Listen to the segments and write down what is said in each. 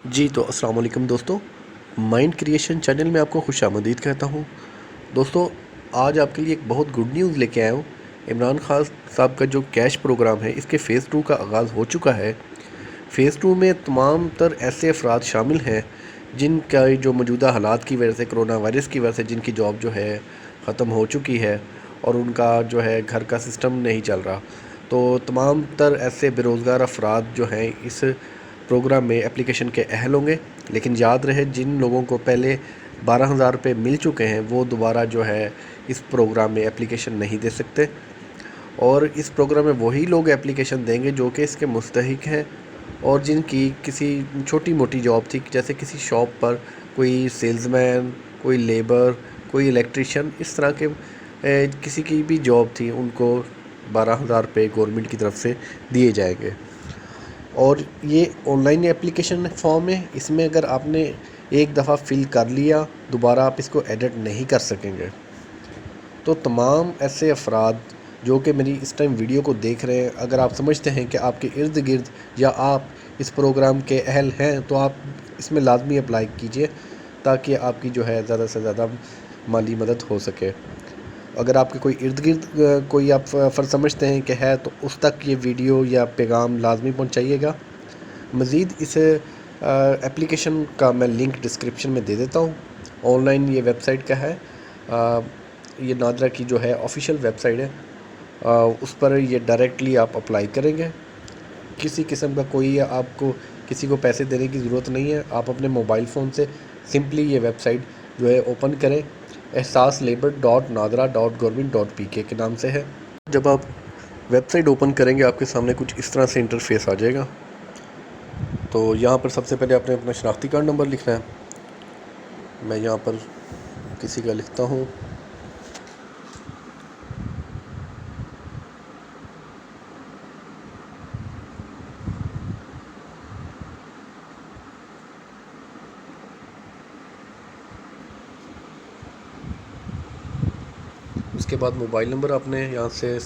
جی تو السلام علیکم دوستوں، مائنڈ کریشن چینل میں آپ کو خوش آمدید کہتا ہوں۔ دوستوں، آج آپ کے لیے ایک بہت گڈ نیوز لے کے آیا ہوں۔ عمران خان صاحب کا جو کیش پروگرام ہے، اس کے فیز 2 کا آغاز ہو چکا ہے۔ فیز 2 میں تمام تر ایسے افراد شامل ہیں جن کا جو موجودہ حالات کی وجہ سے، کرونا وائرس کی وجہ سے جن کی جاب جو ہے ختم ہو چکی ہے اور ان کا جو ہے گھر کا سسٹم نہیں چل رہا، تو تمام تر ایسے بے روزگار افراد جو ہیں اس پروگرام میں اپلیکیشن کے اہل ہوں گے۔ لیکن یاد رہے، جن لوگوں کو پہلے 12,000 روپے مل چکے ہیں وہ دوبارہ جو ہے اس پروگرام میں اپلیکیشن نہیں دے سکتے، اور اس پروگرام میں وہی لوگ اپلیکیشن دیں گے جو کہ اس کے مستحق ہیں اور جن کی کسی چھوٹی موٹی جاب تھی، جیسے کسی شاپ پر کوئی سیلز مین، کوئی لیبر، کوئی الیکٹریشین، اس طرح کے کسی کی بھی جاب تھی، ان کو 12,000 روپے گورنمنٹ کی طرف سے دیے جائیں گے۔ اور یہ آن لائن اپلیکیشن فارم ہے، اس میں اگر آپ نے ایک دفعہ فل کر لیا، دوبارہ آپ اس کو ایڈٹ نہیں کر سکیں گے۔ تو تمام ایسے افراد جو کہ میری اس ٹائم ویڈیو کو دیکھ رہے ہیں، اگر آپ سمجھتے ہیں کہ آپ کے ارد گرد یا آپ اس پروگرام کے اہل ہیں، تو آپ اس میں لازمی اپلائی کیجئے تاکہ آپ کی جو ہے زیادہ سے زیادہ مالی مدد ہو سکے۔ اگر آپ کے کوئی ارد گرد کوئی آپ فرض سمجھتے ہیں کہ ہے، تو اس تک یہ ویڈیو یا پیغام لازمی پہنچائیے گا۔ مزید اس اپلیکیشن کا میں لنک ڈسکرپشن میں دے دیتا ہوں۔ آن لائن یہ ویب سائٹ کا ہے، یہ نادرا کی جو ہے آفیشیل ویب سائٹ ہے، اس پر یہ ڈائریکٹلی آپ اپلائی کریں گے۔ کسی قسم کا کوئی آپ کو کسی کو پیسے دینے کی ضرورت نہیں ہے، آپ اپنے موبائل فون سے سمپلی یہ ویب سائٹ جو ہے اوپن کریں۔ ehsaaslabor.nadra.government.pk کے نام سے ہے۔ جب آپ ویب سائٹ اوپن کریں گے، آپ کے سامنے کچھ اس طرح سے انٹرفیس آ جائے گا۔ تو یہاں پر سب سے پہلے آپ نے اپنا شناختی کارڈ نمبر لکھنا ہے۔ میں یہاں پر کسی کا لکھتا ہوں۔ اس کے بعد موبائل نمبر آپ نے یہاں سے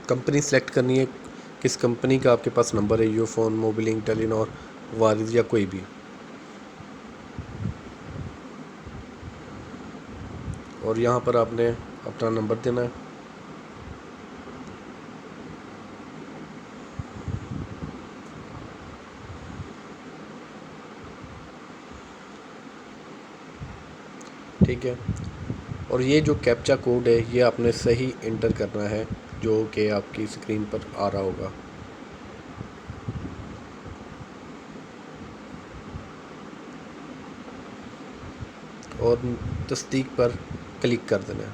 کمپنی سلیکٹ کرنی ہے، کس کمپنی کا آپ کے پاس نمبر ہے، you phone, Mobilink, Telenor, wars یا کوئی بھی۔ اور یہاں پر آپ نے اپنا نمبر دینا ہے۔ ٹھیک ہے، اور یہ جو کیپچا کوڈ ہے یہ آپ نے صحیح انٹر کرنا ہے، جو کہ آپ کی اسکرین پر آ رہا ہوگا۔ اور تصدیق پر کلک کر دینا ہے۔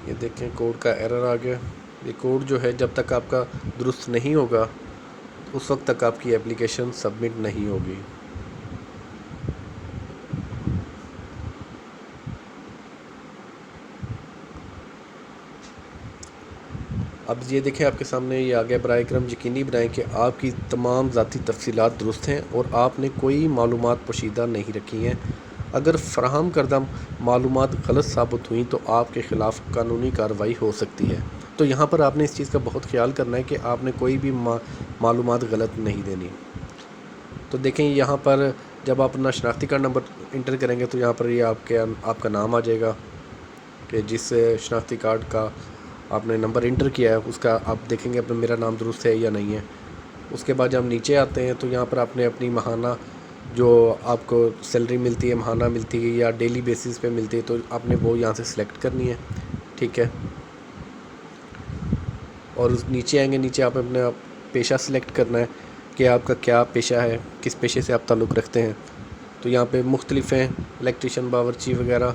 یہ دیکھیں کوڈ کا ایرر آ گیا۔ یہ کوڈ جو ہے جب تک آپ کا درست نہیں ہوگا اس وقت تک آپ کی اپلیکیشن سبمٹ نہیں ہوگی۔ اب یہ دیکھیں آپ کے سامنے یہ آ گیا۔ براہ کرم یقینی بنائیں کہ آپ کی تمام ذاتی تفصیلات درست ہیں اور آپ نے کوئی معلومات پوشیدہ نہیں رکھی ہیں۔ اگر فراہم کردہ معلومات غلط ثابت ہوئیں تو آپ کے خلاف قانونی کارروائی ہو سکتی ہے۔ تو یہاں پر آپ نے اس چیز کا بہت خیال کرنا ہے کہ آپ نے کوئی بھی معلومات غلط نہیں دینی۔ تو دیکھیں یہاں پر جب آپ اپنا شناختی کارڈ نمبر انٹر کریں گے تو یہاں پر یہ آپ کا نام آ جائے گا کہ جس شناختی کارڈ کا آپ نے نمبر انٹر کیا ہے اس کا آپ دیکھیں گے اپنا میرا نام درست ہے یا نہیں ہے۔ اس کے بعد جب ہم نیچے آتے ہیں تو یہاں پر آپ نے اپنی ماہانہ جو آپ کو سیلری ملتی ہے، ماہانہ ملتی ہے یا ڈیلی بیسس پہ ملتی ہے، تو آپ نے وہ یہاں سے سلیکٹ کرنی ہے۔ ٹھیک ہے، اور نیچے آئیں گے، نیچے آپ اپنا پیشہ سلیکٹ کرنا ہے کہ آپ کا کیا پیشہ ہے، کس پیشے سے آپ تعلق رکھتے ہیں۔ تو یہاں پہ مختلف ہیں، الیکٹریشین، باورچی وغیرہ،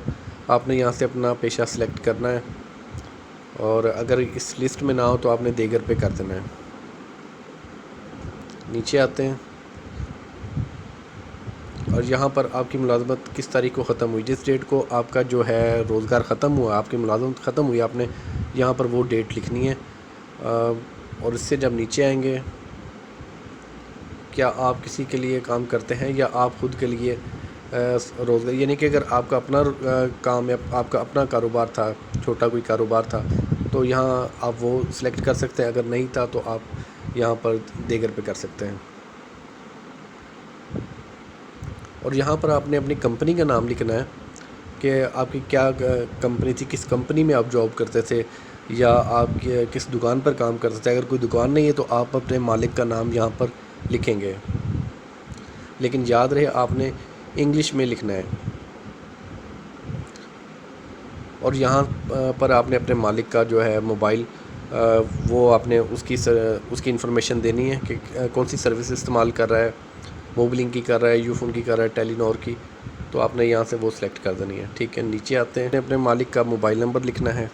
آپ نے یہاں سے اپنا پیشہ سلیکٹ کرنا ہے، اور اگر اس لسٹ میں نہ ہو تو آپ نے دیگر پہ کر دینا ہے۔ نیچے آتے ہیں اور یہاں پر آپ کی ملازمت کس تاریخ کو ختم ہوئی، جس ڈیٹ کو آپ کا جو ہے روزگار ختم ہوا، آپ کی ملازمت ختم ہوئی، آپ نے یہاں پر وہ ڈیٹ لکھنی ہے۔ اور اس سے جب نیچے آئیں گے، کیا آپ کسی کے لیے کام کرتے ہیں یا آپ خود کے لیے روزگار، یعنی کہ اگر آپ کا اپنا کام ہے، آپ کا اپنا کاروبار تھا، چھوٹا کوئی کاروبار تھا، تو تو یہاں آپ وہ سلیکٹ کر سکتے ہیں، اگر نہیں تھا تو آپ یہاں پر دیگر پہ کر سکتے ہیں۔ اور یہاں پر آپ نے اپنی کمپنی کا نام لکھنا ہے کہ آپ کی کیا کمپنی تھی، کس کمپنی میں آپ جاب کرتے تھے، یا آپ کس دکان پر کام کرتے تھے۔ اگر کوئی دکان نہیں ہے تو آپ اپنے مالک کا نام یہاں پر لکھیں گے، لیکن یاد رہے آپ نے انگلش میں لکھنا ہے۔ اور یہاں پر آپ نے اپنے مالک کا جو ہے موبائل، وہ آپ نے اس کی انفارمیشن دینی ہے کہ کون سی سروس استعمال کر رہا ہے، موبلنگ کی کر رہا ہے، یو فون کی کر رہا ہے، ٹیلی نور کی، تو آپ نے یہاں سے وہ سلیکٹ کر دینی ہے۔ ٹھیک ہے، نیچے آتے ہیں، اپنے مالک کا موبائل نمبر لکھنا ہے،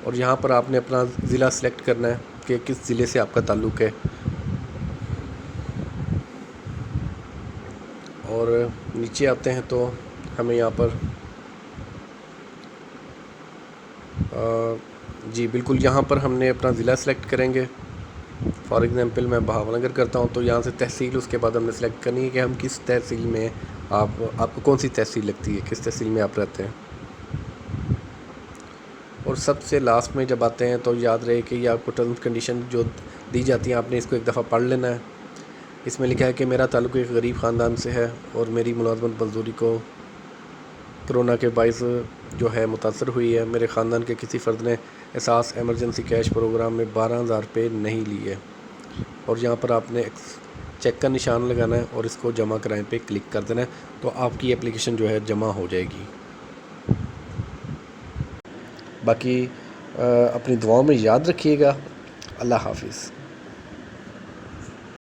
اور یہاں پر آپ نے اپنا ضلع سلیکٹ کرنا ہے کہ کس ضلع سے آپ کا تعلق ہے۔ اور نیچے آتے ہیں تو ہمیں یہاں پر جی بالکل، یہاں پر ہم نے اپنا ضلع سلیکٹ کریں گے۔ فار ایگزامپل میں بہاول نگر کرتا ہوں، تو یہاں سے تحصیل اس کے بعد ہم نے سلیکٹ کرنی ہے کہ ہم کس تحصیل میں، آپ کو کون سی تحصیل لگتی ہے، کس تحصیل میں آپ رہتے ہیں۔ اور سب سے لاسٹ میں جب آتے ہیں تو یاد رہے کہ یہ آپ کو ٹرمز کنڈیشن جو دی جاتی ہیں، آپ نے اس کو ایک دفعہ پڑھ لینا ہے۔ اس میں لکھا ہے کہ میرا تعلق ایک غریب خاندان سے ہے اور میری ملازمت مزدوری کو کرونا کے باعث جو ہے متاثر ہوئی ہے۔ میرے خاندان کے کسی فرد نے احساس ایمرجنسی کیش پروگرام میں 12,000 روپے نہیں لیے، اور یہاں پر آپ نے چیک کا نشان لگانا ہے اور اس کو جمع کرائیں پہ کلک کر دینا ہے، تو آپ کی اپلیکیشن جو ہے جمع ہو جائے گی۔ باقی اپنی دعاؤں میں یاد رکھیے گا۔ اللہ حافظ۔